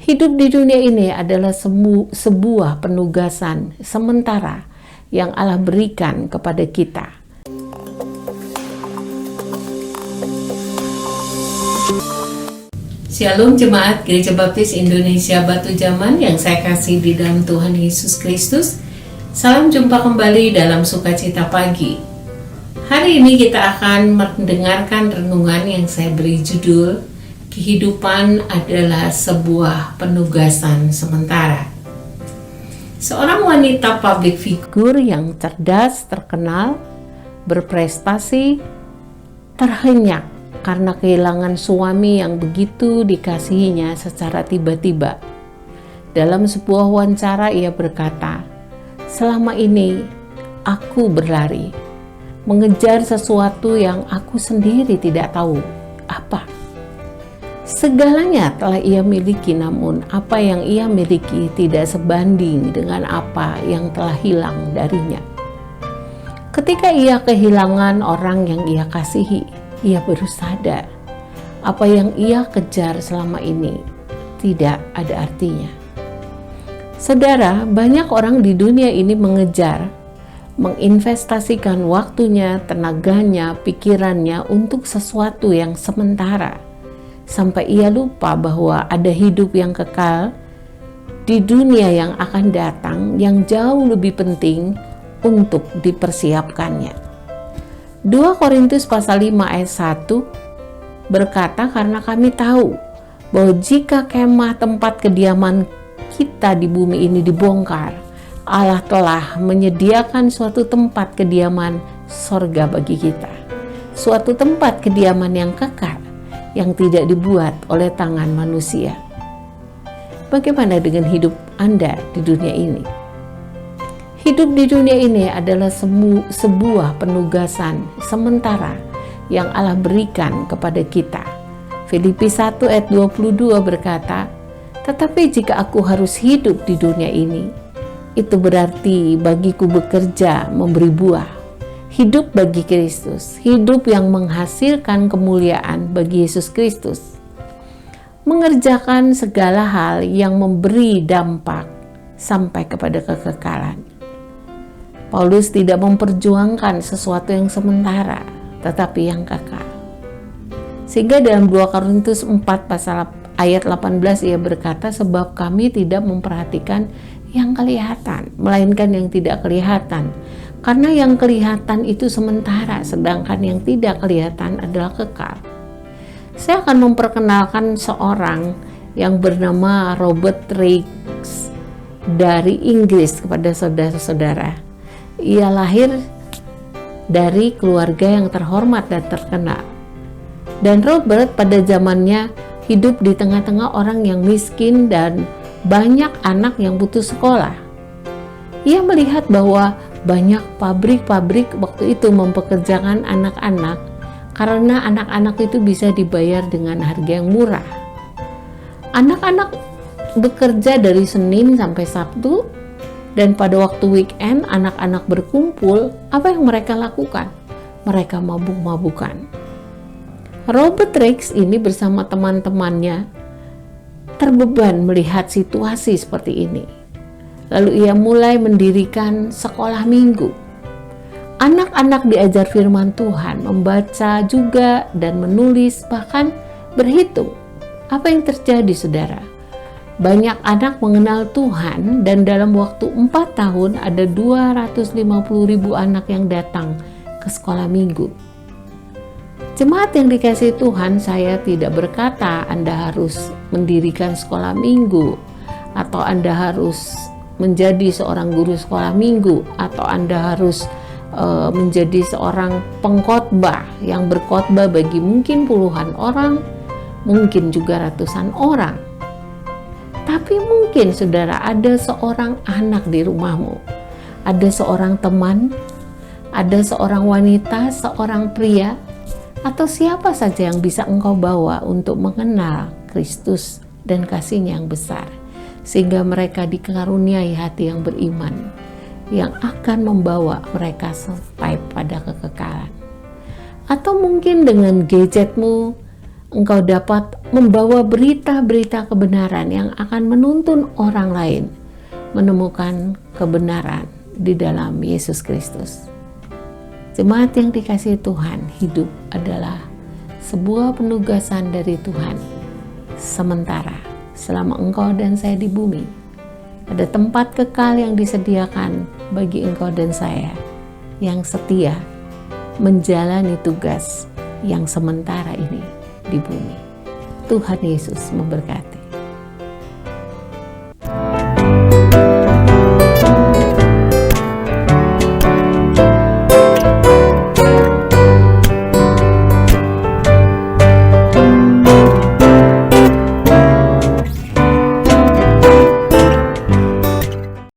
Hidup di dunia ini adalah sebuah penugasan sementara yang Allah berikan kepada kita. Shalom jemaat Gereja Baptis Indonesia Batu Jaman yang saya kasih di dalam Tuhan Yesus Kristus. Salam jumpa kembali dalam Sukacita Pagi. Hari ini kita akan mendengarkan renungan yang saya beri judul Kehidupan adalah sebuah penugasan sementara. Seorang wanita public figure yang cerdas, terkenal, berprestasi, terhenyak karena kehilangan suami yang begitu dikasihinya secara tiba-tiba. Dalam sebuah wawancara ia berkata, "Selama ini aku berlari, mengejar sesuatu yang aku sendiri tidak tahu apa. Segalanya telah ia miliki, namun apa yang ia miliki tidak sebanding dengan apa yang telah hilang darinya. Ketika ia kehilangan orang yang ia kasihi, ia baru sadar apa yang ia kejar selama ini tidak ada artinya." Saudara, banyak orang di dunia ini menginvestasikan waktunya, tenaganya, pikirannya untuk sesuatu yang sementara, sampai ia lupa bahwa ada hidup yang kekal di dunia yang akan datang yang jauh lebih penting untuk dipersiapkannya. 2 Korintus pasal 5 ayat 1 berkata, "Karena kami tahu bahwa jika kemah tempat kediaman kita di bumi ini dibongkar, Allah telah menyediakan suatu tempat kediaman sorga bagi kita, suatu tempat kediaman yang kekal, yang tidak dibuat oleh tangan manusia." Bagaimana dengan hidup Anda di dunia ini? Hidup di dunia ini adalah sebuah penugasan sementara yang Allah berikan kepada kita. Filipi 1 ayat 22 berkata, "Tetapi jika aku harus hidup di dunia ini, itu berarti bagiku bekerja memberi buah. Hidup bagi Kristus, hidup yang menghasilkan kemuliaan bagi Yesus Kristus. Mengerjakan segala hal yang memberi dampak sampai kepada kekekalan." Paulus tidak memperjuangkan sesuatu yang sementara, tetapi yang kekal. Sehingga dalam 2 Korintus 4 pasal ayat 18 ia berkata, "Sebab kami tidak memperhatikan yang kelihatan, melainkan yang tidak kelihatan. Karena yang kelihatan itu sementara, sedangkan yang tidak kelihatan adalah kekal." Saya akan memperkenalkan seorang yang bernama Robert Raikes dari Inggris kepada saudara-saudara. Ia lahir dari keluarga yang terhormat dan terkenal. Dan Robert pada zamannya hidup di tengah-tengah orang yang miskin dan banyak anak yang putus sekolah. Ia melihat bahwa banyak pabrik-pabrik waktu itu mempekerjakan anak-anak karena anak-anak itu bisa dibayar dengan harga yang murah. Anak-anak bekerja dari Senin sampai Sabtu, dan pada waktu weekend anak-anak berkumpul. Apa yang mereka lakukan? Mereka mabuk-mabukan. Robert Raikes ini bersama teman-temannya terbeban melihat situasi seperti ini. Lalu ia mulai mendirikan sekolah minggu. Anak-anak diajar firman Tuhan, membaca juga dan menulis, bahkan berhitung. Apa yang terjadi, saudara? Banyak anak mengenal Tuhan, dan dalam waktu 4 tahun ada 250.000 anak yang datang ke sekolah minggu. Jemaat yang dikasihi Tuhan, saya tidak berkata Anda harus mendirikan sekolah minggu, atau Anda harus menjadi seorang guru sekolah minggu, atau Anda harus menjadi seorang pengkhotbah yang berkhotbah bagi mungkin puluhan orang, mungkin juga ratusan orang. Tapi mungkin saudara ada seorang anak di rumahmu, ada seorang teman, ada seorang wanita, seorang pria, atau siapa saja yang bisa engkau bawa untuk mengenal Kristus dan kasih-Nya yang besar, sehingga mereka dikaruniai hati yang beriman, yang akan membawa mereka sampai pada kekekalan. Atau mungkin dengan gadgetmu engkau dapat membawa berita-berita kebenaran yang akan menuntun orang lain menemukan kebenaran di dalam Yesus Kristus. Jemaat yang dikasihi Tuhan, hidup adalah sebuah penugasan dari Tuhan sementara selama engkau dan saya di bumi. Ada tempat kekal yang disediakan bagi engkau dan saya yang setia menjalani tugas yang sementara ini di bumi. Tuhan Yesus memberkati.